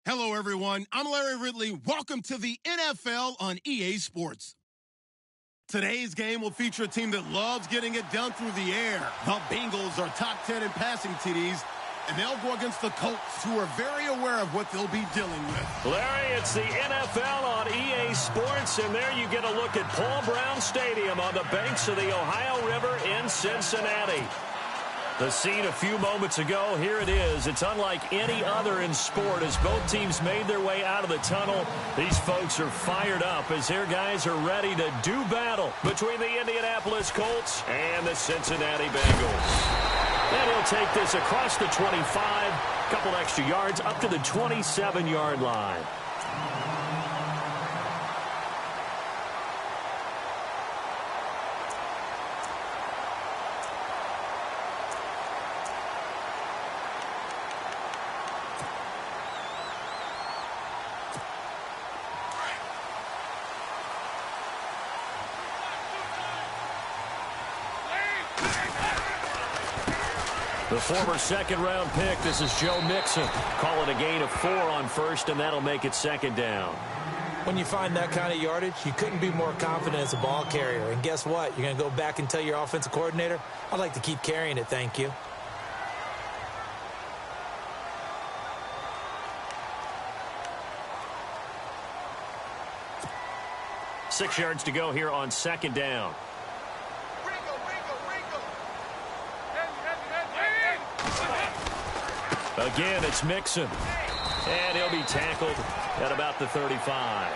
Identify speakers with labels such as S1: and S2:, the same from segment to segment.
S1: Hello, everyone. I'm Larry Ridley. Welcome to the NFL on EA Sports. Today's game will feature a team that loves getting it done through the air. The Bengals are top 10 in passing TDs, and they'll go against the Colts, who are very aware of what they'll be dealing with.
S2: Larry, it's the NFL on EA Sports, and there you get a look at Paul Brown Stadium on the banks of the Ohio River in Cincinnati. The scene a few moments ago, here it is. It's unlike any other in sport as both teams made their way out of the tunnel. These folks are fired up as their guys are ready to do battle between the Indianapolis Colts and the Cincinnati Bengals. And he'll take this across the 25, a couple extra yards up to the 27-yard line. The former second-round pick, this is Joe Mixon. Call it a gain of 4 on first, and that'll make it second down.
S3: When you find that kind of yardage, you couldn't be more confident as a ball carrier. And guess what? You're going to go back and tell your offensive coordinator, I'd like to keep carrying it, thank you.
S2: Six yards to go here on second down. Again, it's Mixon. And he'll be tackled at about the 35.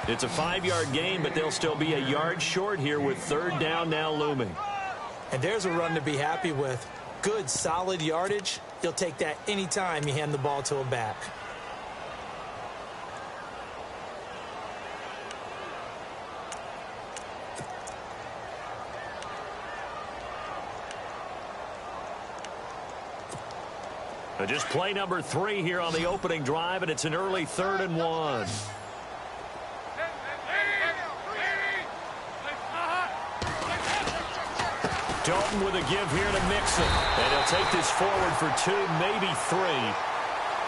S2: It's a 5-yard gain, but they'll still be a yard short here with third down now looming.
S3: And there's a run to be happy with. Good, solid yardage. You'll take that anytime you hand the ball to a back.
S2: Just play number 3 here on the opening drive, and it's an early 3rd and 1. Dalton with a give here to Mixon. And he'll take this forward for 2, maybe 3.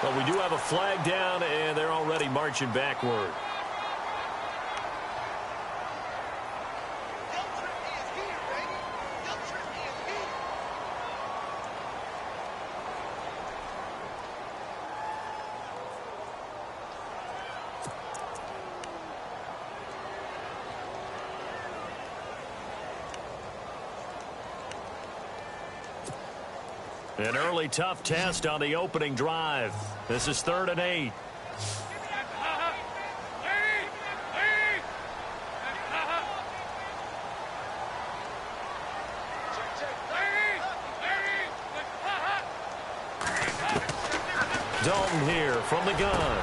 S2: But we do have a flag down, and they're already marching backward. An early tough test on the opening drive. This is 3rd and 8. Dalton here from the gun.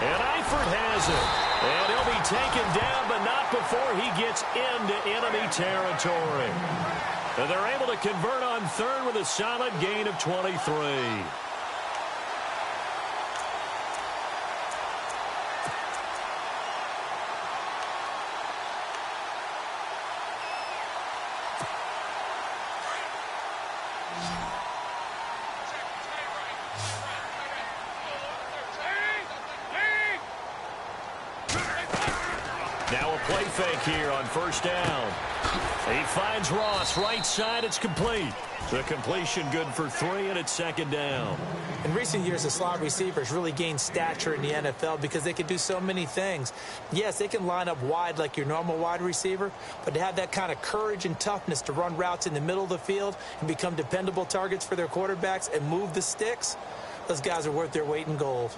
S2: And Eifert has it. And he'll be taken down, but not before he gets into enemy territory. And they're able to convert on 3rd with a solid gain of 23. Now a play fake here on first down. He finds Ross right side. It's complete. The completion good for 3, and it's second down.
S3: In recent years, the slot receivers really gained stature in the NFL because they can do so many things. Yes, they can line up wide like your normal wide receiver, but to have that kind of courage and toughness to run routes in the middle of the field and become dependable targets for their quarterbacks and move the sticks, those guys are worth their weight in gold.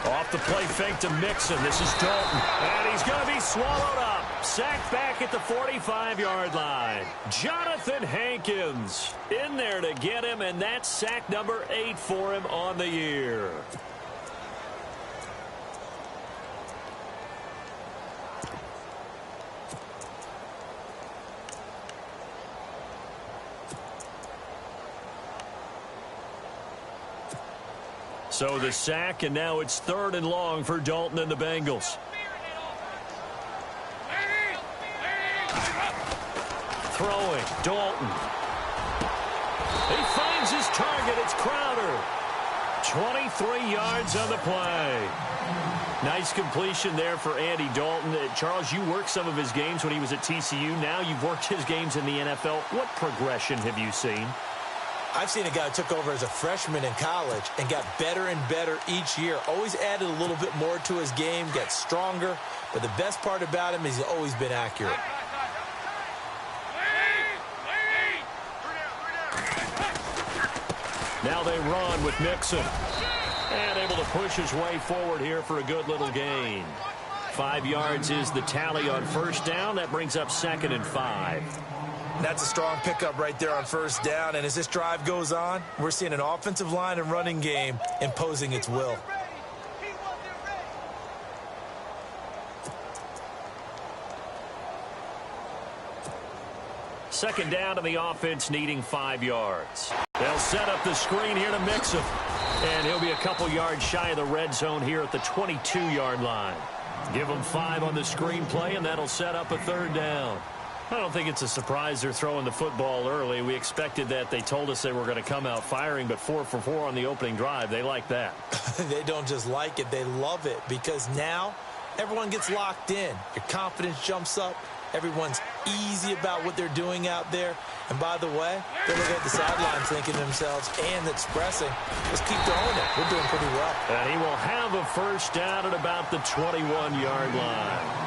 S2: Off the play fake to Mixon. This is Dalton. And he's going to be swallowed up. Sacked back at the 45-yard line. Jonathan Hankins in there to get him, and that's sack number 8 for him on the year. So the sack, and now it's 3rd and long for Dalton and the Bengals. Throwing, Dalton. He finds his target. It's Crowder. 23 yards on the play. Nice completion there for Andy Dalton. Charles, you worked some of his games when he was at TCU. Now you've worked his games in the NFL. What progression have you seen?
S3: I've seen a guy who took over as a freshman in college and got better and better each year. Always added a little bit more to his game, got stronger. But the best part about him is he's always been accurate.
S2: Now they run with Mixon. And able to push his way forward here for a good little gain. 5 yards is the tally on first down. That brings up 2nd and 5.
S3: That's a strong pickup right there on first down. And as this drive goes on, we're seeing an offensive line and running game imposing its will.
S2: Second down, and the offense needing 5 yards. They'll set up the screen here to Mixon. And he'll be a couple yards shy of the red zone here at the 22-yard line. Give him 5 on the screen play, and that'll set up a 3rd down. I don't think it's a surprise they're throwing the football early. We expected that. They told us they were going to come out firing, but 4 for 4 on the opening drive. They like that.
S3: They don't just like it. They love it because now everyone gets locked in. Your confidence jumps up. Everyone's easy about what they're doing out there. And by the way, they're looking at the sidelines thinking to themselves and expressing, let's keep throwing it. We're doing pretty well.
S2: And he will have a first down at about the 21-yard line.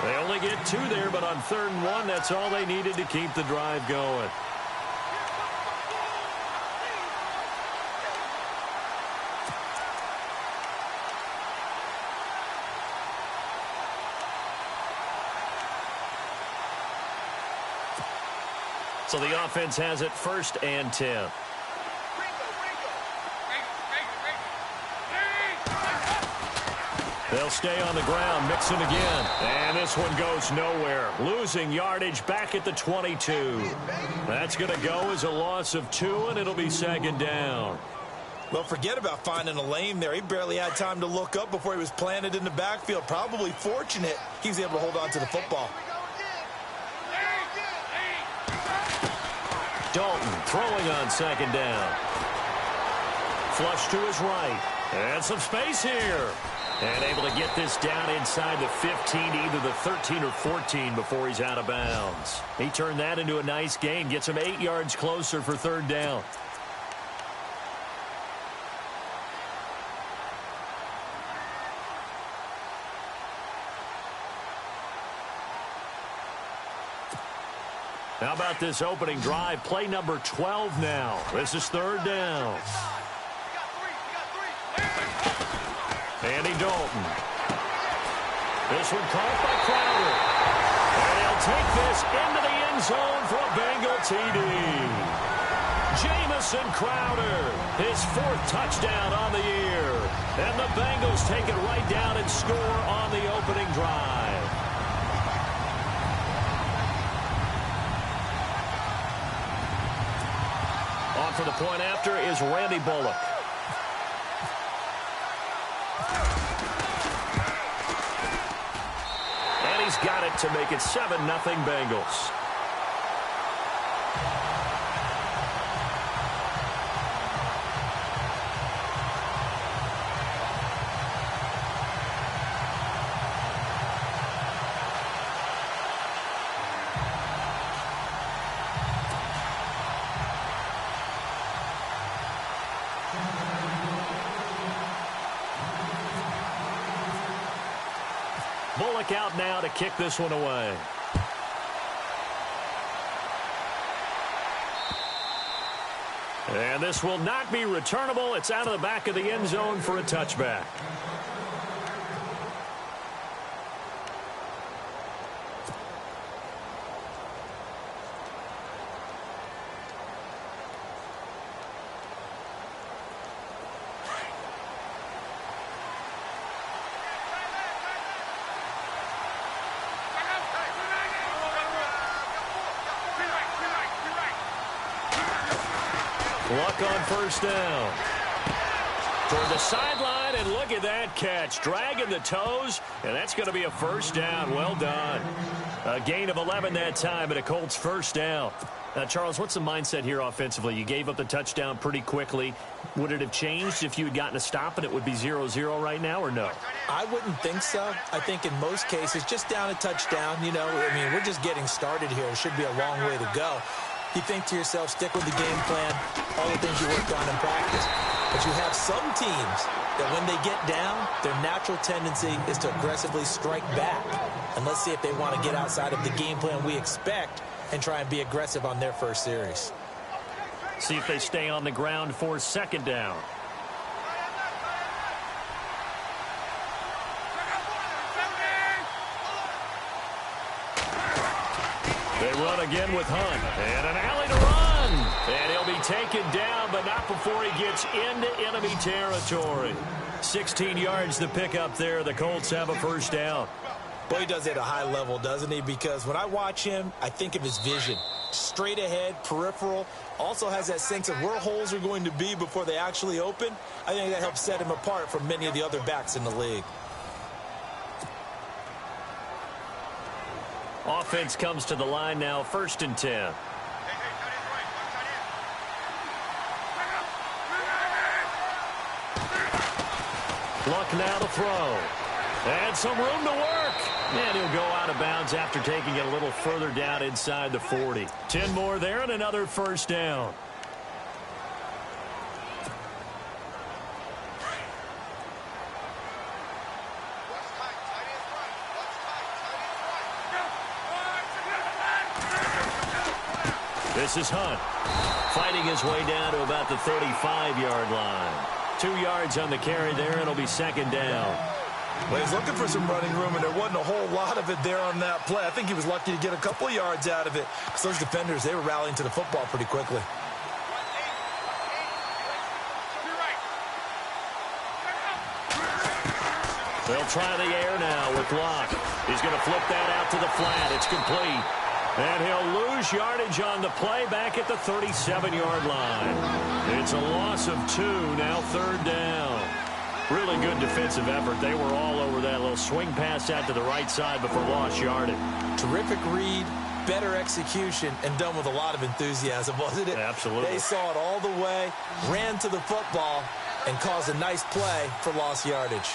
S2: They only get 2 there, but on 3rd and 1, that's all they needed to keep the drive going. So the offense has it 1st and 10. They'll stay on the ground. Mixon again. And this one goes nowhere. Losing yardage back at the 22. That's going to go as a loss of 2, and it'll be 2nd down.
S3: Well, forget about finding a lane there. He barely had time to look up before he was planted in the backfield. Probably fortunate he was able to hold on to the football.
S2: Dalton throwing on 2nd down. Flush to his right. And some space here. And able to get this down inside the 15, either the 13 or 14 before he's out of bounds. He turned that into a nice gain. Gets him 8 yards closer for 3rd down. How about this opening drive? Play number 12 now. This is 3rd down. Andy Dalton. This one caught by Crowder. And he'll take this into the end zone for a Bengal TD. Jamison Crowder, his 4th touchdown on the year. And the Bengals take it right down and score on the opening drive. On for the point after is Randy Bullock. And he's got it to make it 7-0 Bengals. Bullock out now to kick this one away. And this will not be returnable. It's out of the back of the end zone for a touchback. Luck on first down. toward the sideline, and look at that catch. Dragging the toes, and that's going to be a first down. Well done. A gain of 11 that time, and a Colts first down. Now, Charles, what's the mindset here offensively? You gave up the touchdown pretty quickly. Would it have changed if you had gotten a stop and it would be 0-0 right now, or no?
S3: I wouldn't think so. I think in most cases, just down a touchdown, we're just getting started here. It should be a long way to go. You think to yourself, stick with the game plan, all the things you worked on in practice. But you have some teams that when they get down, their natural tendency is to aggressively strike back. And let's see if they want to get outside of the game plan we expect and try and be aggressive on their first series.
S2: See if they stay on the ground for second down. They run again with Hunt. And an alley to run. And he'll be taken down, but not before he gets into enemy territory. 16 yards to pick up there. The Colts have a first down.
S3: Boy, he does it at a high level, doesn't he? Because when I watch him, I think of his vision. Straight ahead, peripheral. Also has that sense of where holes are going to be before they actually open. I think that helps set him apart from many of the other backs in the league.
S2: Offense comes to the line now, 1st and 10. Luck now to throw. And some room to work. And he'll go out of bounds after taking it a little further down inside the 40. 10 more there and another first down. This is Hunt, fighting his way down to about the 35-yard line. 2 yards on the carry there, and it'll be second down.
S3: Well, he's looking for some running room, and there wasn't a whole lot of it there on that play. I think he was lucky to get a couple of yards out of it. So those defenders, they were rallying to the football pretty quickly.
S2: They'll try the air now with Locke. He's going to flip that out to the flat. It's complete. And he'll lose yardage on the play back at the 37-yard line. It's a loss of 2, now 3rd down. Really good defensive effort. They were all over that little swing pass out to the right side before lost yardage. Terrific read, better execution, and done with a lot of enthusiasm, wasn't it?
S3: Absolutely. They saw it all the way, ran to the football, and caused a nice play for lost yardage.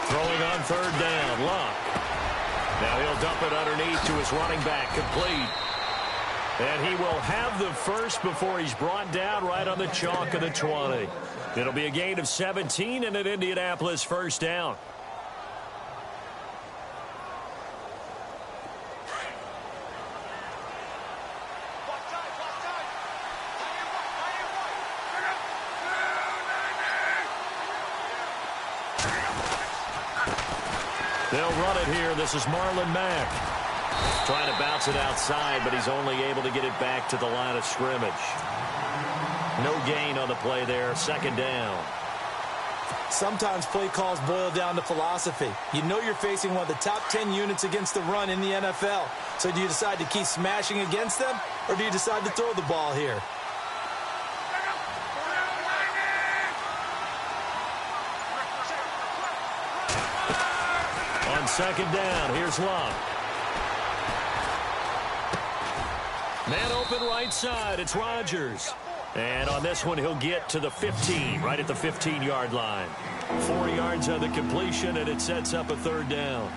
S2: Throwing on 3rd down, Luck. Now he'll dump it underneath to his running back, complete. And he will have the first before he's brought down right on the chalk of the 20. It'll be a gain of 17 and an Indianapolis first down. They'll run it here. This is Marlon Mack. Trying to bounce it outside, but he's only able to get it back to the line of scrimmage. No gain on the play there. 2nd down.
S3: Sometimes play calls boil down to philosophy. You know you're facing one of the top 10 units against the run in the NFL. So do you decide to keep smashing against them, or do you decide to throw the ball here?
S2: On 2nd down, here's Love. Man open right side, it's Rodgers. And on this one, he'll get to the 15, right at the 15-yard line. 4 yards on the completion, and it sets up a 3rd down.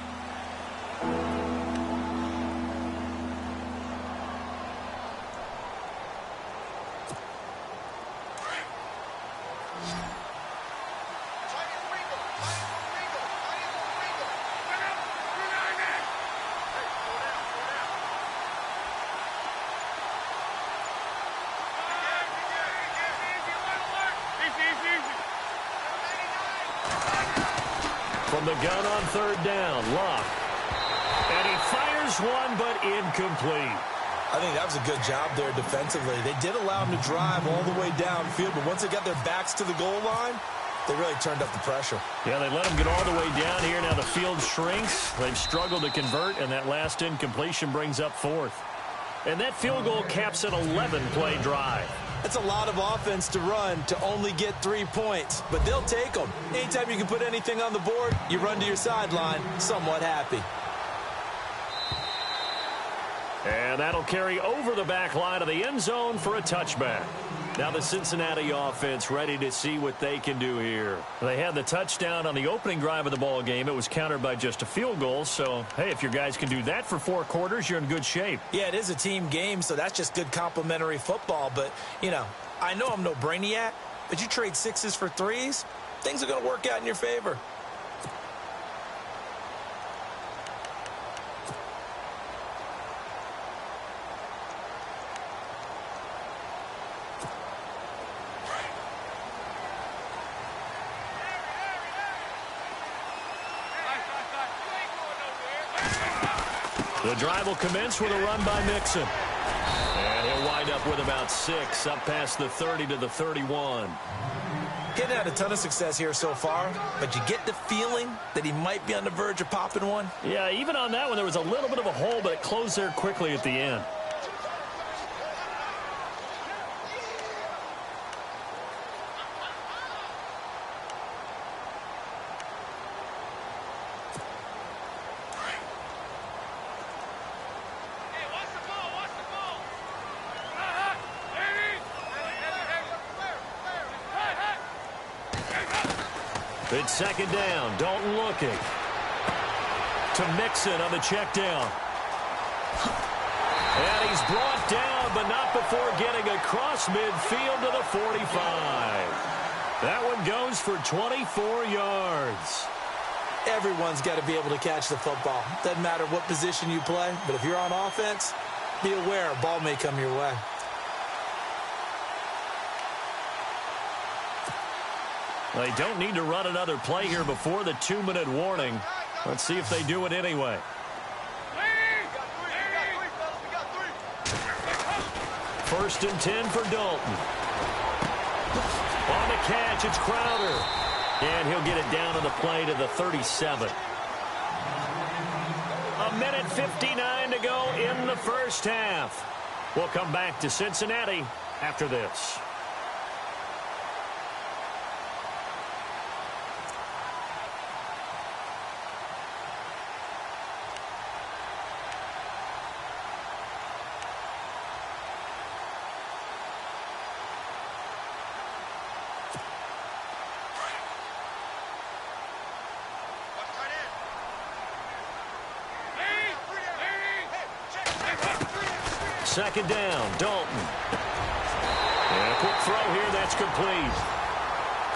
S2: From the gun on 3rd down, Luck. And he fires one, but incomplete.
S3: I think that was a good job there defensively. They did allow him to drive all the way downfield, but once they got their backs to the goal line, They really turned up the pressure.
S2: Yeah, they let them get all the way down here. Now the field shrinks. They've struggled to convert, and that last incompletion brings up fourth. And that field goal caps an 11-play drive.
S3: That's a lot of offense to run to only get 3 points, but they'll take them. Anytime you can put anything on the board, you run to your sideline somewhat happy.
S2: And that'll carry over the back line of the end zone for a touchback. Now the Cincinnati offense ready to see what they can do here. They had the touchdown on the opening drive of the ball game. It was countered by just a field goal. So, hey, if your guys can do that for 4 quarters, you're in good shape.
S3: Yeah, it is a team game, so that's just good complimentary football. But, you know, I know I'm no brainiac, but you trade 6s for 3s, things are going to work out in your favor.
S2: The drive will commence with a run by Mixon. And he'll wind up with about 6, up past the 30 to the 31.
S3: He hasn't had a ton of success here so far, but you get the feeling that he might be on the verge of popping one.
S2: Yeah, even on that one, there was a little bit of a hole, but it closed there quickly at the end. It's second down. Dalton looking. To Mixon on the check down. And he's brought down, but not before getting across midfield to the 45. That one goes for 24 yards.
S3: Everyone's got to be able to catch the football. Doesn't matter what position you play, but if you're on offense, be aware a ball may come your way.
S2: They don't need to run another play here before the 2-minute warning. Let's see if they do it anyway. First and 10 for Dalton. On the catch, it's Crowder. And he'll get it down on the play to the 37. A minute 59 to go in the first half. We'll come back to Cincinnati after this. Second down, Dalton. And a quick throw here, that's complete.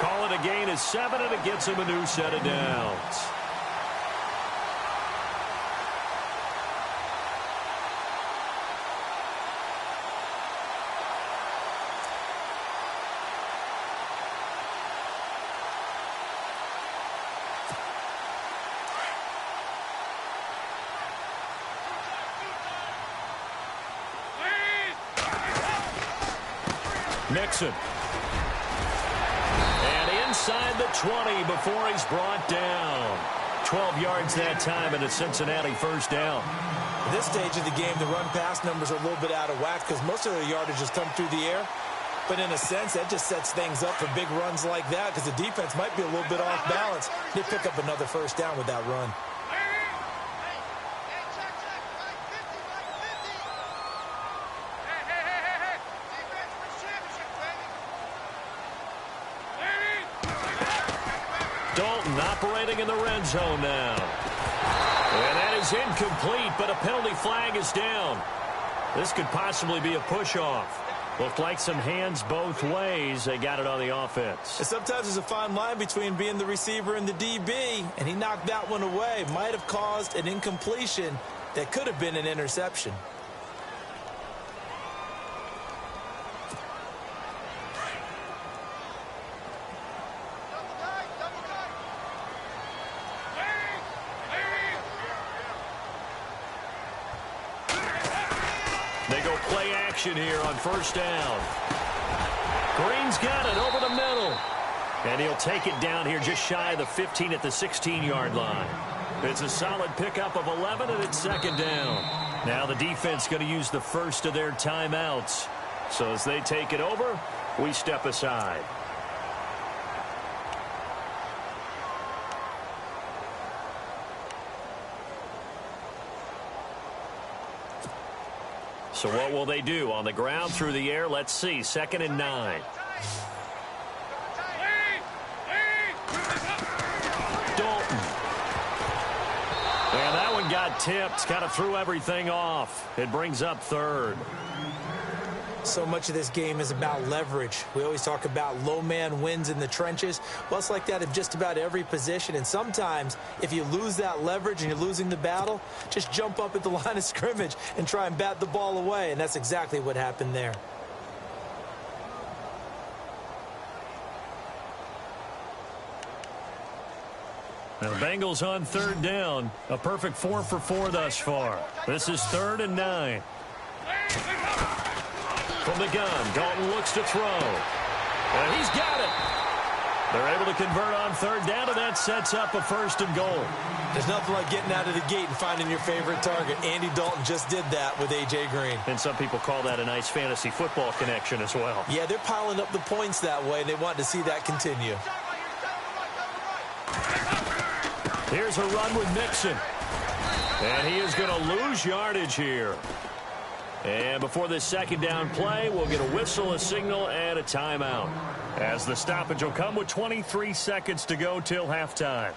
S2: Call it a gain of 7, and it gets him a new set of downs. Mixon. And inside the 20 before he's brought down. 12 yards that time, and a Cincinnati first down.
S3: At this stage of the game, the run-pass numbers are a little bit out of whack because most of their yardage has come through the air. But in a sense, that just sets things up for big runs like that because the defense might be a little bit off balance. They pick up another first down with that run.
S2: Dalton operating in the red zone now. And that is incomplete, but a penalty flag is down. This could possibly be a push-off. Looked like some hands both ways. They got it on the offense.
S3: And sometimes there's a fine line between being the receiver and the DB, and he knocked that one away. Might have caused an incompletion that could have been an interception.
S2: They go play action here on first down. Green's got it over the middle. And he'll take it down here just shy of the 15 at the 16-yard line. It's a solid pickup of 11, and it's second down. Now the defense going to use the first of their timeouts. So as they take it over, we step aside. So what will they do? On the ground, through the air, let's see. 2nd and 9. Dalton. And that one got tipped. Kind of threw everything off. It brings up 3rd.
S3: So much of this game is about leverage. We always talk about low man wins in the trenches. Well, it's like that in just about every position. And sometimes, if you lose that leverage and you're losing the battle, just jump up at the line of scrimmage and try and bat the ball away. And that's exactly what happened there.
S2: Now the Bengals on 3rd down. A perfect 4 for 4 thus far. This is 3rd and 9. From the gun, Dalton looks to throw. And he's got it. They're able to convert on 3rd down, and that sets up a 1st and goal.
S3: There's nothing like getting out of the gate and finding your favorite target. Andy Dalton just did that with A.J. Green.
S2: And some people call that a nice fantasy football connection as well.
S3: Yeah, they're piling up the points that way, and they want to see that continue.
S2: Here's a run with Mixon. And he is going to lose yardage here. And before this 2nd down play, we'll get a whistle, a signal, and a timeout. As the stoppage will come with 23 seconds to go till halftime.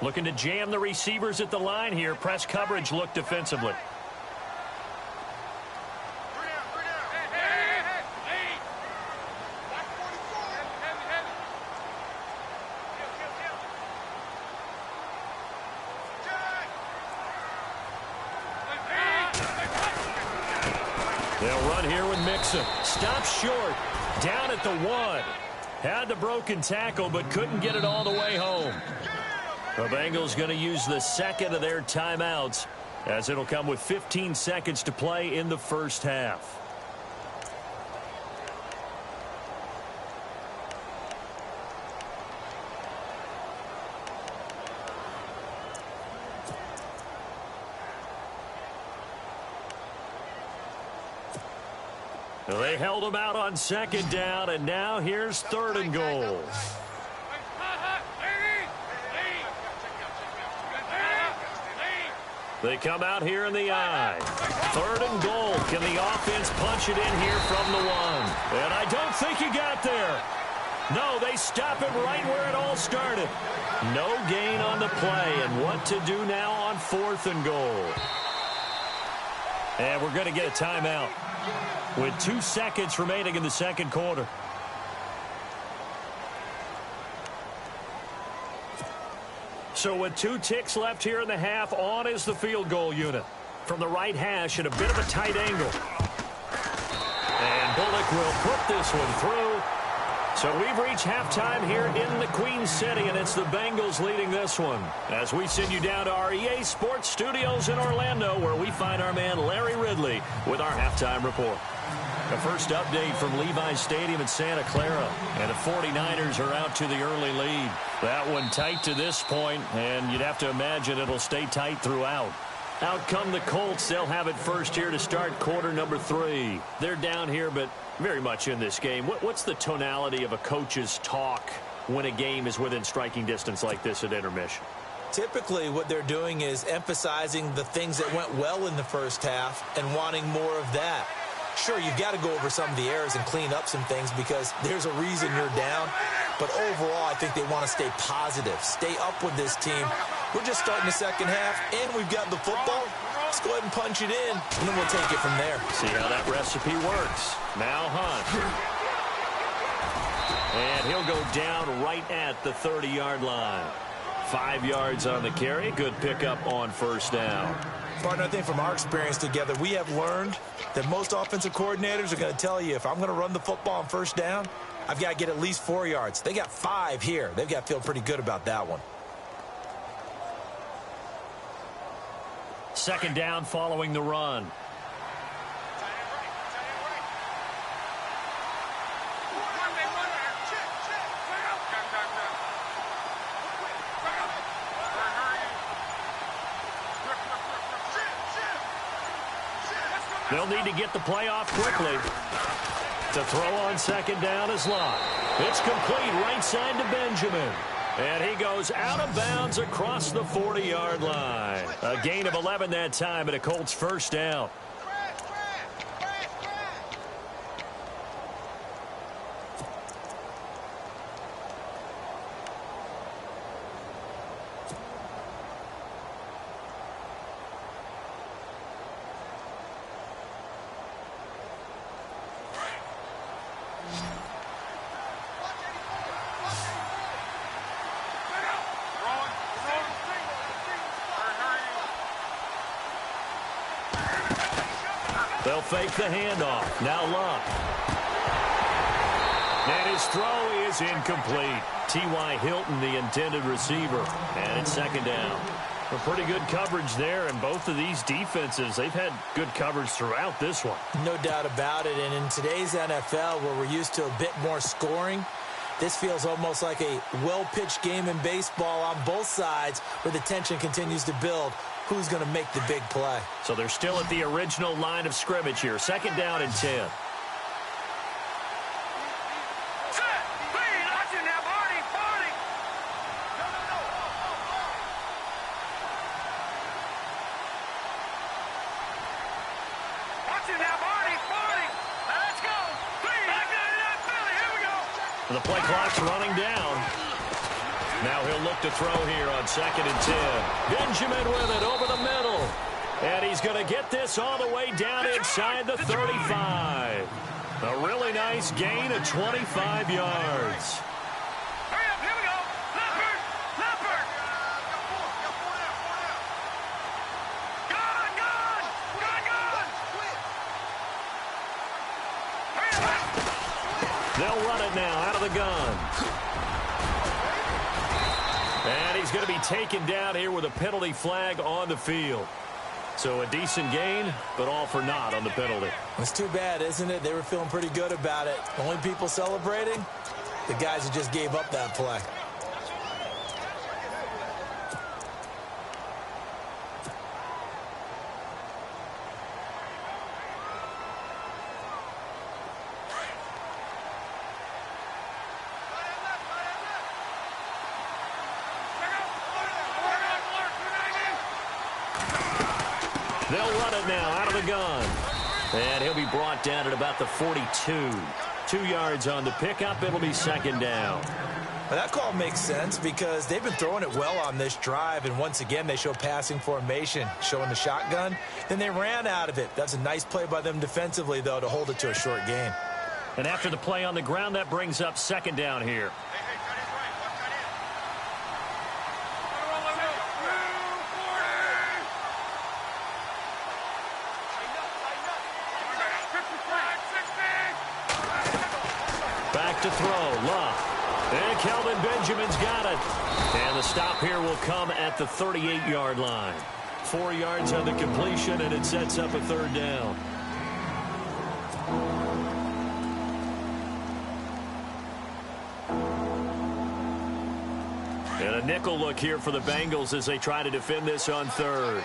S2: Looking to jam the receivers at the line here. Press coverage look defensively. They'll run here with Mixon. Stops short. Down at the 1. Had the broken tackle, but couldn't get it all the way home. The Bengals going to use the 2nd of their timeouts as it'll come with 15 seconds to play in the first half. They held him out on 2nd down, and now here's 3rd and goal. They come out here in the eye. 3rd and goal. Can the offense punch it in here from the 1? And I don't think he got there. No, they stop it right where it all started. No gain on the play. And what to do now on 4th and goal? And we're going to get a timeout with 2 seconds remaining in the 2nd quarter. So with 2 ticks left here in the half, on is the field goal unit. From the right hash at a bit of a tight angle. And Bullock will put this one through. So we've reached halftime here in the Queen City, and it's the Bengals leading this one. As we send you down to our EA Sports Studios in Orlando, where we find our man Larry Ridley with our halftime report. The first update from Levi's Stadium in Santa Clara, and the 49ers are out to the early lead. That one tight to this point, and you'd have to imagine it'll stay tight throughout. Out come the Colts. They'll have it first here to start quarter number 3. They're down here, but very much in this game. What's the tonality of a coach's talk when a game is within striking distance like this at intermission?
S3: Typically, what they're doing is emphasizing the things that went well in the first half and wanting more of that. Sure, you've got to go over some of the errors and clean up some things because there's a reason you're down. But overall, I think they want to stay positive, stay up with this team. We're just starting the second half, and we've got the football. Let's go ahead and punch it in, and then we'll take it from there.
S2: See how that recipe works. Now Hunt. And he'll go down right at the 30-yard line. 5 yards on the carry. Good pickup on first down.
S3: Partner, I think from our experience together, we have learned that most offensive coordinators are going to tell you, if I'm going to run the football on first down, I've got to get at least 4 yards. They got 5 here. They've got to feel pretty good about that one.
S2: Second down following the run. They'll need to get the play off quickly. To throw on second down is Locke. It's complete right side to Benjamin. And he goes out of bounds across the 40-yard line. A gain of 11 that time and a Colts first down. They'll fake the handoff. Now Locke. And his throw is incomplete. T.Y. Hilton, the intended receiver. And it's second down. A pretty good coverage there, and both of these defenses, they've had good coverage throughout this one.
S3: No doubt about it. And in today's NFL, where we're used to a bit more scoring, this feels almost like a well-pitched game in baseball on both sides where the tension continues to build. Who's going to make the big play?
S2: So they're still at the original line of scrimmage here. Second down and 10. The play clock's running down. Now he'll look to throw here on second and 10. Benjamin with it over the middle. And he's going to get this all the way down inside the 35. A really nice gain of 25 yards.
S4: Hurry up, here we go. Leopard, Leopard. Gone, gone, gone, gone. Hurry up.
S2: They'll run it now out of the gun. And he's going to be taken down here with a penalty flag on the field. So a decent gain, but all for naught on the penalty.
S3: It's too bad, isn't it? They were feeling pretty good about it. The only people celebrating, the guys who just gave up that play.
S2: They'll run it now out of the gun. And he'll be brought down at about the 42. 2 yards on the pickup. It'll be second down.
S3: Well, that call makes sense because they've been throwing it well on this drive, and once again they show passing formation, showing the shotgun. Then they ran out of it. That's a nice play by them defensively, though, to hold it to a short gain.
S2: And after the play on the ground, that brings up second down here. Back to throw, Locke. And Kelvin Benjamin's got it. And the stop here will come at the 38-yard line. 4 yards on the completion, and it sets up a third down. And a nickel look here for the Bengals as they try to defend this on third.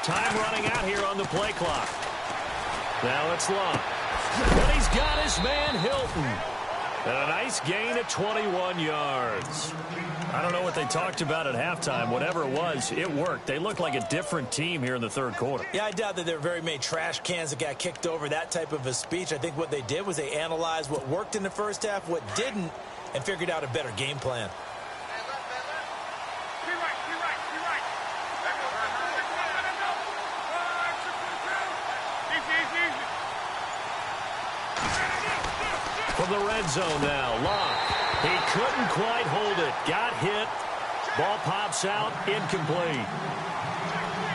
S2: Time running out here on the play clock. Now it's Locke. And he's got his man Hilton. And a nice gain of 21 yards. I don't know what they talked about at halftime. Whatever it was, it worked. They looked like a different team here in the third quarter.
S3: Yeah, I doubt that there were very many trash cans that got kicked over, that type of a speech. I think what they did was they analyzed what worked in the first half, what didn't, and figured out a better game plan.
S4: Easy, easy,
S2: the red zone now. Locke. He couldn't quite hold it. Got hit. Ball pops out. Incomplete.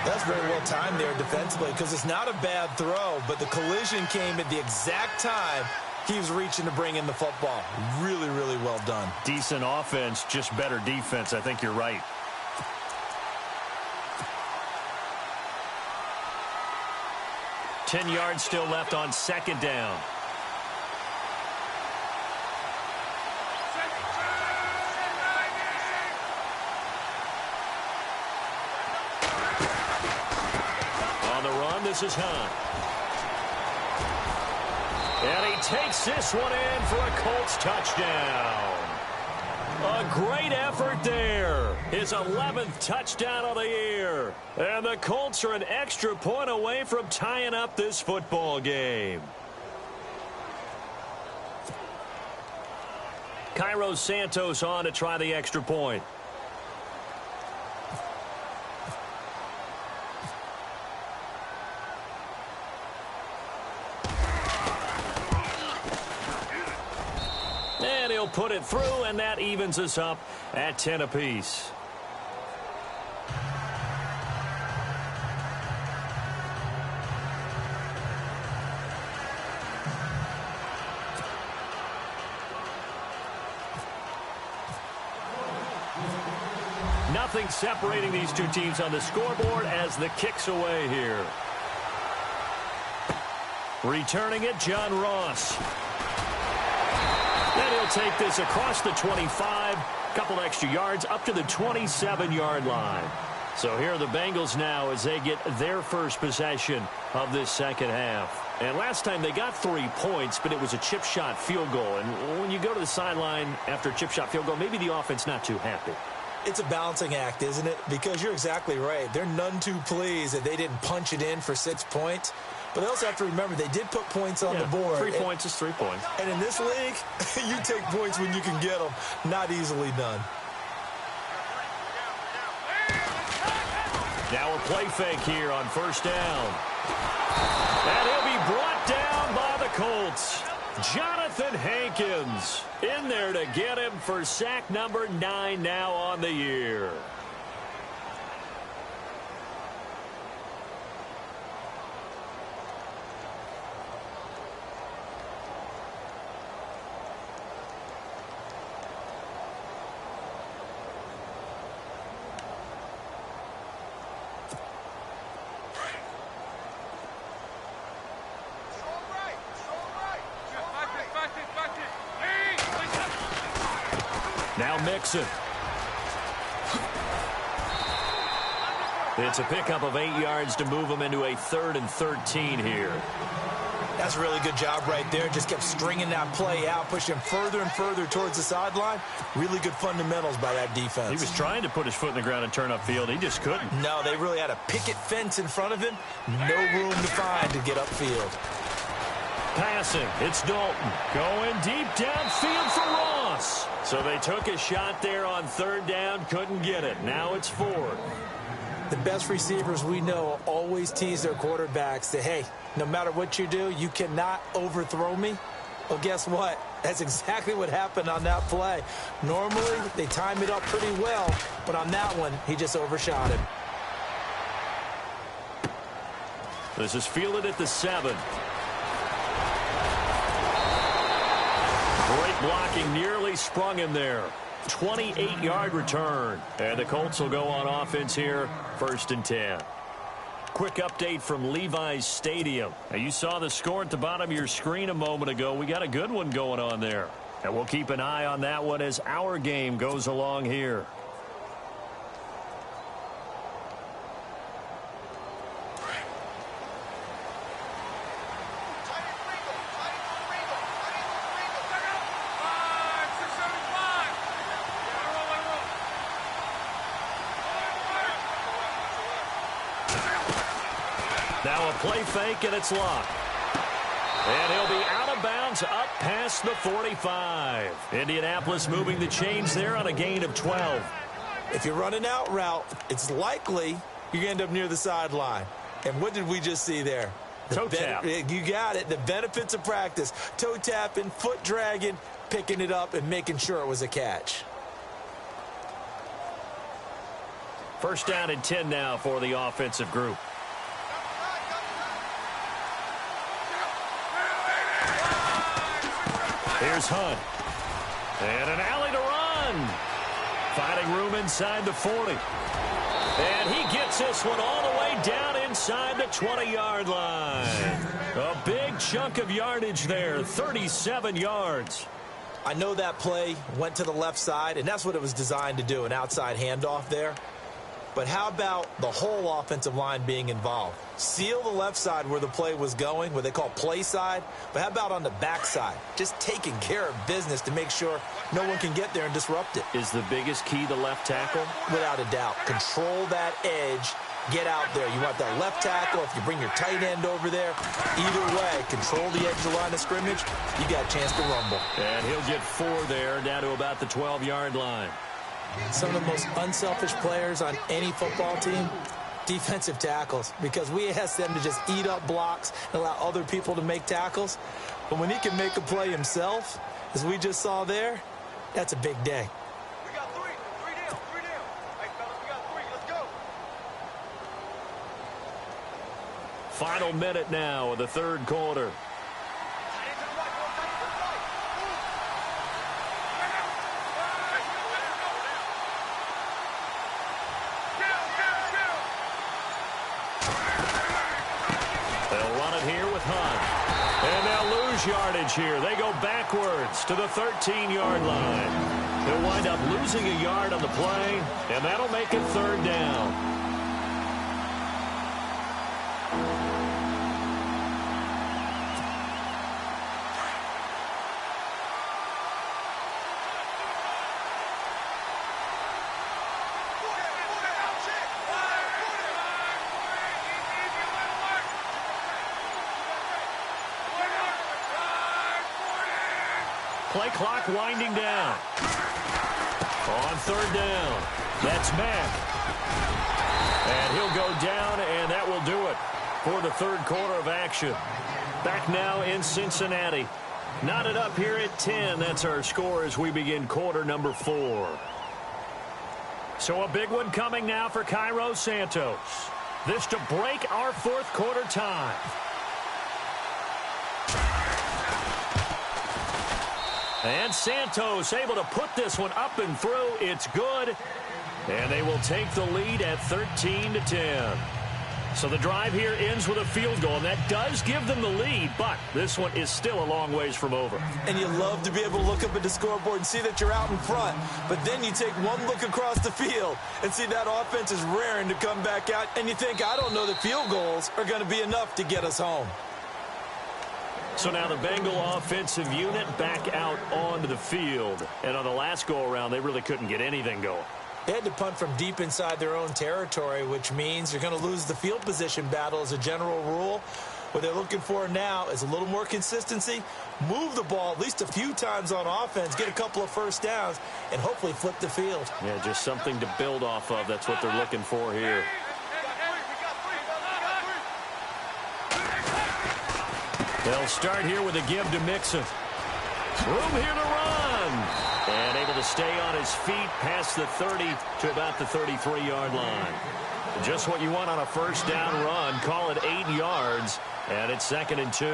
S3: That's very well timed there defensively because it's not a bad throw, but the collision came at the exact time he was reaching to bring in the football. Really, really well done.
S2: Decent offense, just better defense. I think you're right. Ten yards still left on second down. On the run, this is Hunt. And he takes this one in for a Colts touchdown. A great effort there. His 11th touchdown of the year. And the Colts are an extra point away from tying up this football game. Cairo Santos on to try the extra point. And he'll put it through, and that evens us up at 10 apiece. Nothing separating these two teams on the scoreboard as the kick's away here. Returning it, John Ross. Then he'll take this across the 25, couple extra yards up to the 27-yard line. So here are the Bengals now as they get their first possession of this second half. And last time they got 3 points, but it was a chip shot field goal. And when you go to the sideline after a chip shot field goal, maybe the offense not too happy.
S3: It's a balancing act, isn't it? Because you're exactly right. They're none too pleased that they didn't punch it in for 6 points. But they also have to remember they did put points on the board.
S2: 3 points is 3 points.
S3: And in this league, you take points when you can get them. Not easily done.
S2: Now a play fake here on first down. And he'll be brought down by the Colts. Jonathan Hankins in there to get him for sack number 9 now on the year. Now Mixon. It's a pickup of 8 yards to move them into a 3rd and 13 here.
S3: That's a really good job right there. Just kept stringing that play out, pushing further and further towards the sideline. Really good fundamentals by that defense.
S2: He was trying to put his foot in the ground and turn upfield. He just couldn't.
S3: No, they really had a picket fence in front of him. No room to find to get upfield.
S2: Passing, it's Dalton. Going deep downfield for Ross. So they took a shot there on 3rd down, couldn't get it. Now it's 4th.
S3: The best receivers we know always tease their quarterbacks that, hey, no matter what you do, you cannot overthrow me. Well, guess what? That's exactly what happened on that play. Normally, they time it up pretty well, but on that one, he just overshot him.
S2: This is fielded at the 7. Great blocking, nearly sprung him there. 28-yard return. And the Colts will go on offense here, 1st and 10. Quick update from Levi's Stadium. Now, you saw the score at the bottom of your screen a moment ago. We got a good one going on there. And we'll keep an eye on that one as our game goes along here. Now a play fake, and it's Locke. And he'll be out of bounds up past the 45. Indianapolis moving the chains there on a gain of 12.
S3: If you're running out route, it's likely you're going to end up near the sideline. And what did we just see there?
S2: Toe tap.
S3: You got it. The benefits of practice. Toe tapping, foot dragging, picking it up, and making sure it was a catch.
S2: First down and 10 now for the offensive group. Here's Hunt. And an alley to run. Finding room inside the 40. And he gets this one all the way down inside the 20-yard line. A big chunk of yardage there, 37 yards.
S3: I know that play went to the left side, and that's what it was designed to do, an outside handoff there. But how about the whole offensive line being involved? Seal the left side where the play was going, what they call play side. But how about on the back side? Just taking care of business to make sure no one can get there and disrupt it.
S2: Is the biggest key the left tackle?
S3: Without a doubt. Control that edge. Get out there. You want that left tackle. If you bring your tight end over there, either way, control the edge of the line of scrimmage, you got a chance to rumble.
S2: And he'll get 4 there, down to about the 12-yard line.
S3: Some of the most unselfish players on any football team, defensive tackles, because we ask them to just eat up blocks and allow other people to make tackles. But when he can make a play himself, as we just saw there, that's a big day.
S4: We got three down. Hey, fellas, we got 3. Let's go.
S2: Final minute now of the third quarter. Yardage here. They go backwards to the 13-yard line. He'll wind up losing a yard on the play, and that'll make it 3rd down. Play clock winding down. On 3rd down, that's Mack. And he'll go down, and that will do it for the third quarter of action. Back now in Cincinnati. Knotted up here at 10. That's our score as we begin quarter number 4. So a big one coming now for Cairo Santos. This to break our fourth quarter time. And Santos able to put this one up and through. It's good. And they will take the lead at 13-10. So the drive here ends with a field goal, and that does give them the lead, but this one is still a long ways from over.
S3: And you love to be able to look up at the scoreboard and see that you're out in front, but then you take one look across the field and see that offense is raring to come back out, and you think, I don't know that field goals are going to be enough to get us home.
S2: So now the Bengal offensive unit back out onto the field. And on the last go-around, they really couldn't get anything going.
S3: They had to punt from deep inside their own territory, which means you're going to lose the field position battle as a general rule. What they're looking for now is a little more consistency, move the ball at least a few times on offense, get a couple of first downs, and hopefully flip the field.
S2: Yeah, just something to build off of. That's what they're looking for here. They'll start here with a give to Mixon. Room here to run. And able to stay on his feet past the 30 to about the 33-yard line. Just what you want on a first down run. Call it 8 yards. And it's 2nd and 2.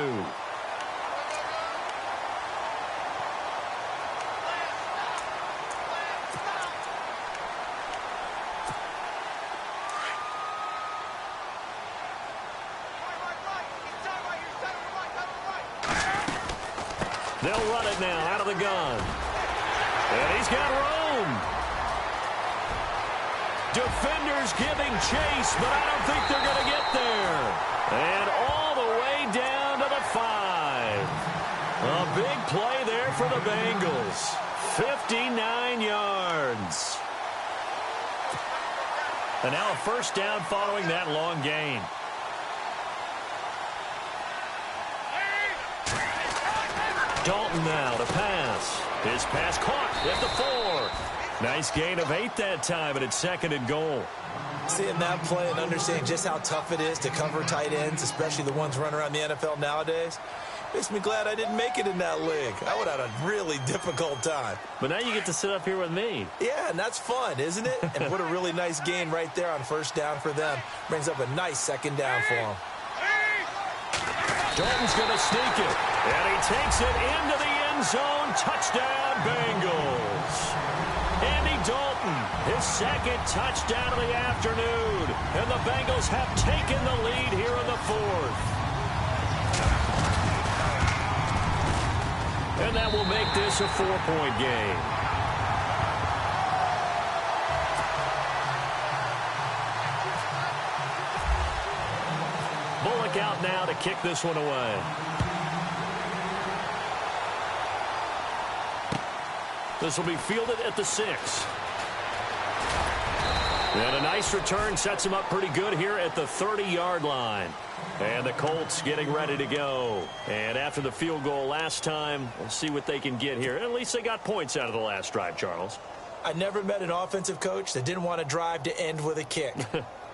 S2: They'll run it now out of the gun. And he's got room. Defenders giving chase, but I don't think they're going to get there. And all the way down to the 5. A big play there for the Bengals. 59 yards. And now a first down following that long gain. Dalton now to pass. His pass caught at the 4. Nice gain of 8 that time, and it's 2nd and goal.
S3: seeing that play and understanding just how tough it is to cover tight ends, especially the ones running around the NFL nowadays. Makes me glad I didn't make it in that league. I would have had a really difficult time.
S2: But now you get to sit up here with me.
S3: Yeah, and that's fun, isn't it? And what a really nice gain right there on first down for them. Brings up a nice second down for them.
S2: Dalton's going to sneak it. And he takes it into the end zone. Touchdown, Bengals. Andy Dalton, his second touchdown of the afternoon. And the Bengals have taken the lead here in the fourth. And that will make this a 4-point game. Bullock out now to kick this one away. This will be fielded at the 6. And a nice return sets him up pretty good here at the 30-yard line. And the Colts getting ready to go. And after the field goal last time, we'll see what they can get here. At least they got points out of the last drive, Charles.
S3: I never met an offensive coach that didn't want to drive to end with a kick.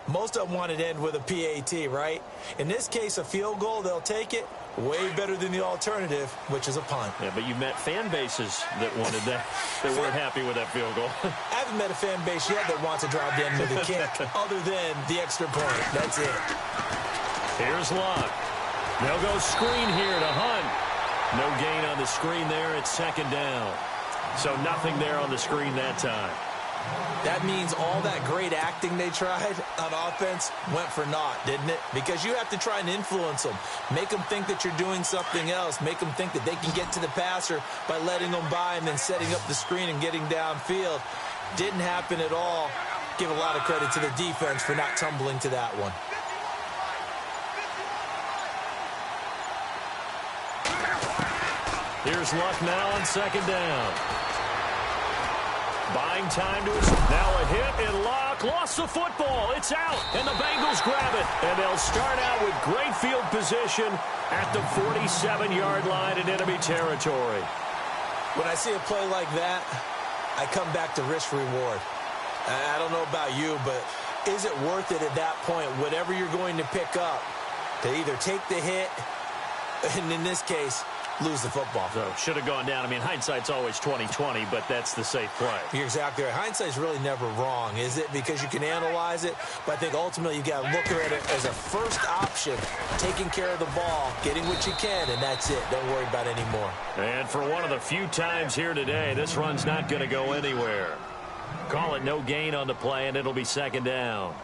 S3: Most of them wanted to end with a PAT, right? In this case, a field goal, they'll take it. Way better than the alternative, which is a punt.
S2: Yeah, but you've met fan bases that wanted that, that weren't happy with that field goal.
S3: I haven't met a fan base yet that wants to drive to end with a kick, other than the extra point. That's it.
S2: Here's Luck. They'll go screen here to Hunt. No gain on the screen there. It's second down. So nothing there on the screen that time.
S3: That means all that great acting they tried on offense went for naught, didn't it? Because you have to try and influence them. Make them think that you're doing something else. Make them think that they can get to the passer by letting them by and then setting up the screen and getting downfield. Didn't happen at all. Give a lot of credit to the defense for not tumbling to that one.
S2: Here's Luck now on second down. Buying time to his... Now a hit, and Luck lost the football. It's out, and the Bengals grab it. And they'll start out with great field position at the 47-yard line in enemy territory.
S3: When I see a play like that, I come back to risk-reward. I don't know about you, but is it worth it at that point, whatever you're going to pick up, to either take the hit, and in this case, lose the football?
S2: So should have gone down. I mean, hindsight's always 20/20, but that's the safe play.
S3: You're exactly right. Hindsight's really never wrong, is it? Because you can analyze it, but I think ultimately you got to look at it as a first option, taking care of the ball, getting what you can, and that's it. Don't worry about it anymore.
S2: And for one of the few times here today, this run's not going to go anywhere. Call it no gain on the play, and it'll be second down.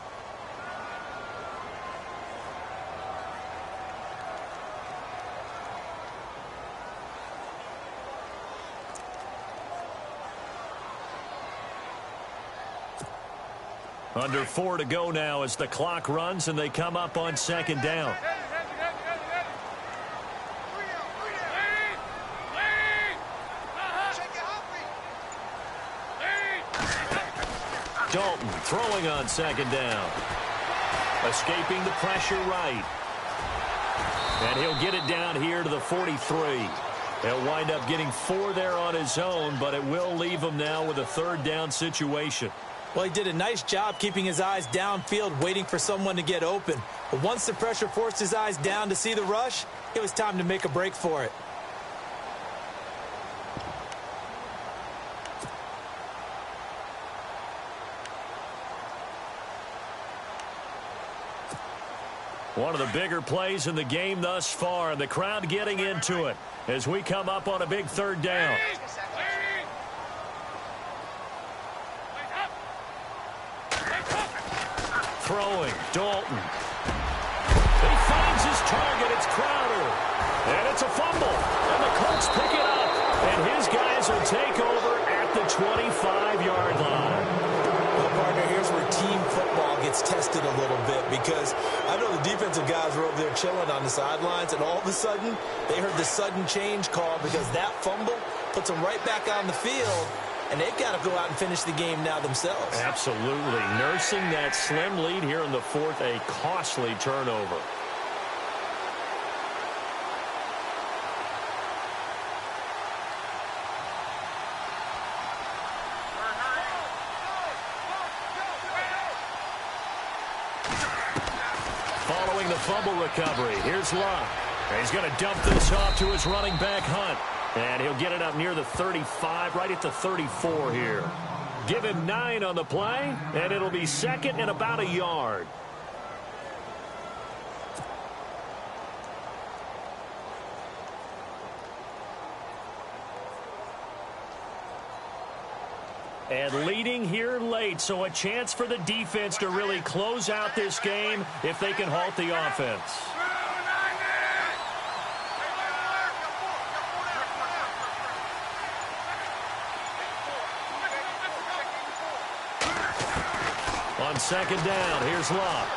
S2: Under 4 to go now as the clock runs and they come up on second down. Dalton throwing on second down. Escaping the pressure right. And he'll get it down here to the 43. He'll wind up getting 4 there on his own, but it will leave him now with a third down situation.
S3: Well, he did a nice job keeping his eyes downfield, waiting for someone to get open. But once the pressure forced his eyes down to see the rush, it was time to make a break for it.
S2: One of the bigger plays in the game thus far, and the crowd getting into it as we come up on a big third down. Throwing, Dalton. He finds his target. It's Crowder. And it's a fumble. And the Colts pick it up. And his guys will take over at the 25-yard line.
S3: Well, partner, here's where team football gets tested a little bit, because I know the defensive guys were over there chilling on the sidelines, and all of a sudden they heard the sudden change call because that fumble puts them right back on the field. And they've got to go out and finish the game now themselves.
S2: Absolutely. Nursing that slim lead here in the fourth, a costly turnover. Following the fumble recovery, here's Luck. He's going to dump this off to his running back, Hunt. And he'll get it up near the 35, right at the 34 here. Give him 9 on the play, and it'll be second and about a yard. And leading here late, so a chance for the defense to really close out this game if they can halt the offense. On second down, here's Luck.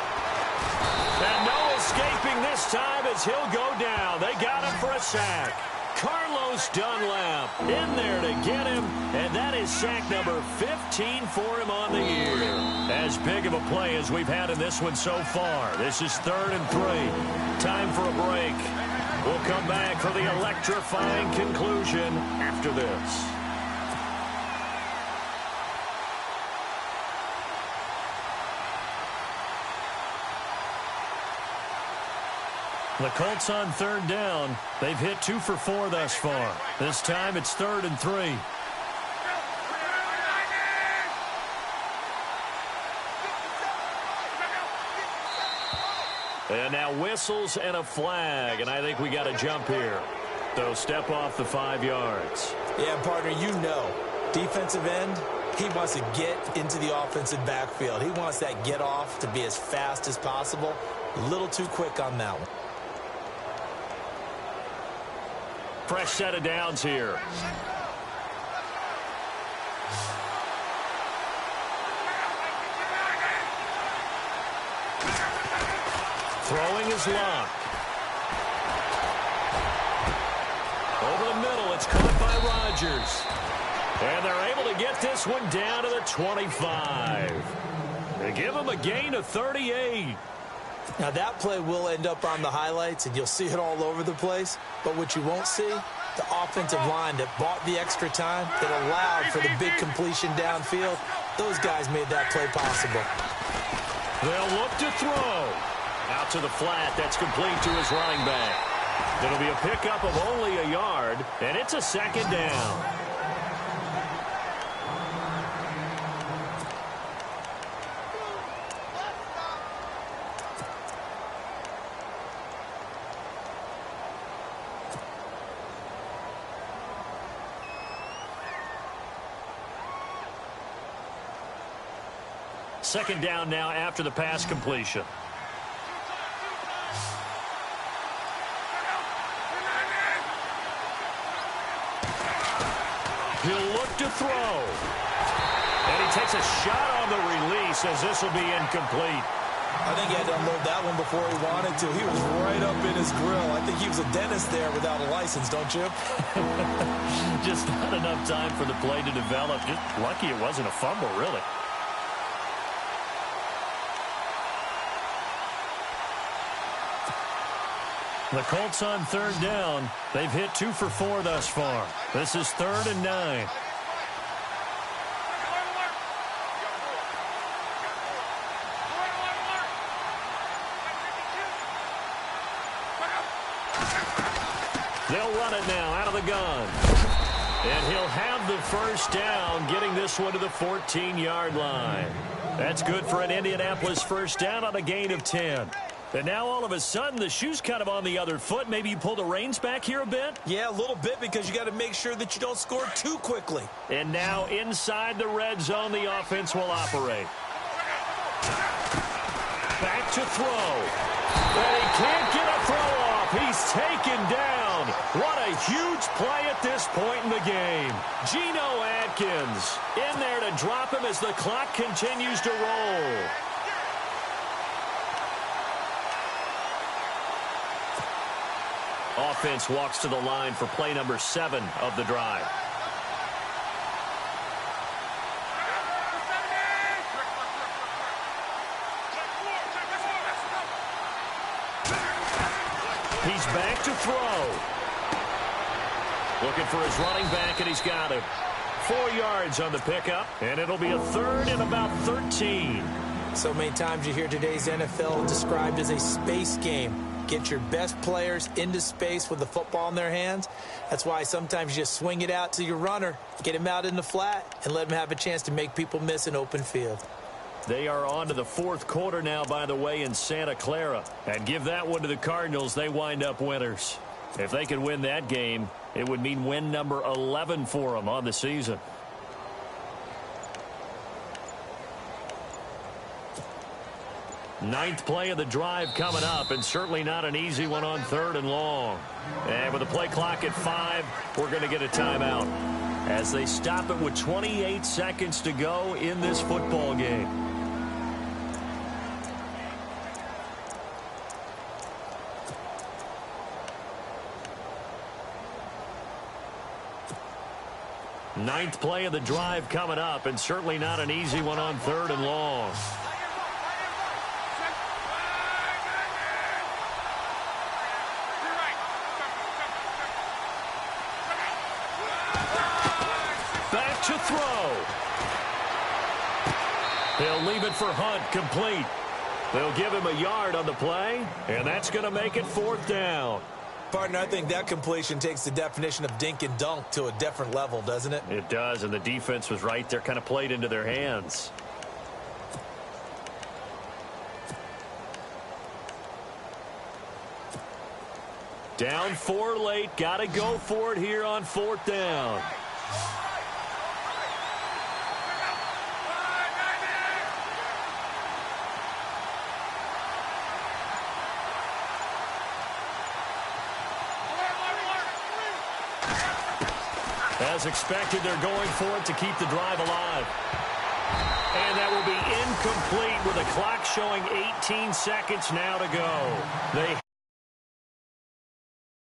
S2: And no escaping this time as he'll go down. They got him for a sack. Carlos Dunlap in there to get him, and that is sack number 15 for him on the year. As big of a play as we've had in this one so far. This is 3rd and 3. Time for a break. We'll come back for the electrifying conclusion after this. The Colts on 3rd down. They've hit 2 for 4 thus far. This time it's 3rd and 3. And now whistles and a flag, and I think we got a jump here. So step off the 5 yards.
S3: Yeah, partner, you know, defensive end, he wants to get into the offensive backfield. He wants that get off to be as fast as possible. A little too quick on that one.
S2: Fresh set of downs here. Throwing is Luck. Over the middle, it's caught by Rodgers. And they're able to get this one down to the 25. They give him a gain of 38.
S3: Now, that play will end up on the highlights, and you'll see it all over the place. But what you won't see, the offensive line that bought the extra time, that allowed for the big completion downfield, those guys made that play possible.
S2: They'll look to throw. Out to the flat. That's complete to his running back. It'll be a pickup of only a yard, and it's a 2nd down. Second down now after the pass completion. He'll look to throw. And he takes a shot on the release as this will be incomplete.
S3: I think he had to unload that one before he wanted to. He was right up in his grill. I think he was a dentist there without a license, don't you?
S2: Just not enough time for the play to develop. Just lucky it wasn't a fumble, really. The Colts on 3rd down. They've hit 2 for 4 thus far. This is 3rd and 9. They'll run it now out of the gun. And he'll have the first down, getting this one to the 14-yard line. That's good for an Indianapolis first down on a gain of 10. And now all of a sudden the shoe's kind of on the other foot. Maybe you pull the reins back here a bit?
S3: Yeah, a little bit, because you got to make sure that you don't score too quickly.
S2: And now inside the red zone, the offense will operate. Back to throw. And he can't get a throw off. He's taken down. What a huge play at this point in the game. Geno Atkins in there to drop him as the clock continues to roll. Offense walks to the line for play number 7 of the drive. He's back to throw. Looking for his running back, and he's got him. 4 yards on the pickup, and it'll be a 3rd and about 13.
S3: So many times you hear today's NFL described as a space game. Get your best players into space with the football in their hands. That's why sometimes you just swing it out to your runner, get him out in the flat, and let him have a chance to make people miss an open field.
S2: They are on to the fourth quarter now, by the way, in Santa Clara. And give that one to the Cardinals. They wind up winners. If they could win that game, it would mean win number 11 for them on the season. Ninth play of the drive coming up, and certainly not an easy one on 3rd and long. And with the play clock at 5, we're going to get a timeout as they stop it with 28 seconds to go in this football game. Ninth play of the drive coming up, and certainly not an easy one on 3rd and long. Back to throw. He'll leave it for Hunt, complete. They'll give him a yard on the play, and that's going to make it 4th down.
S3: Partner, I think that completion takes the definition of dink and dunk to a different level, doesn't it?
S2: It does, and the defense was right there, kind of played into their hands. Down 4 late, got to go for it here on 4th down. As expected, they're going for it to keep the drive alive. And that will be incomplete with the clock showing 18 seconds now to go. They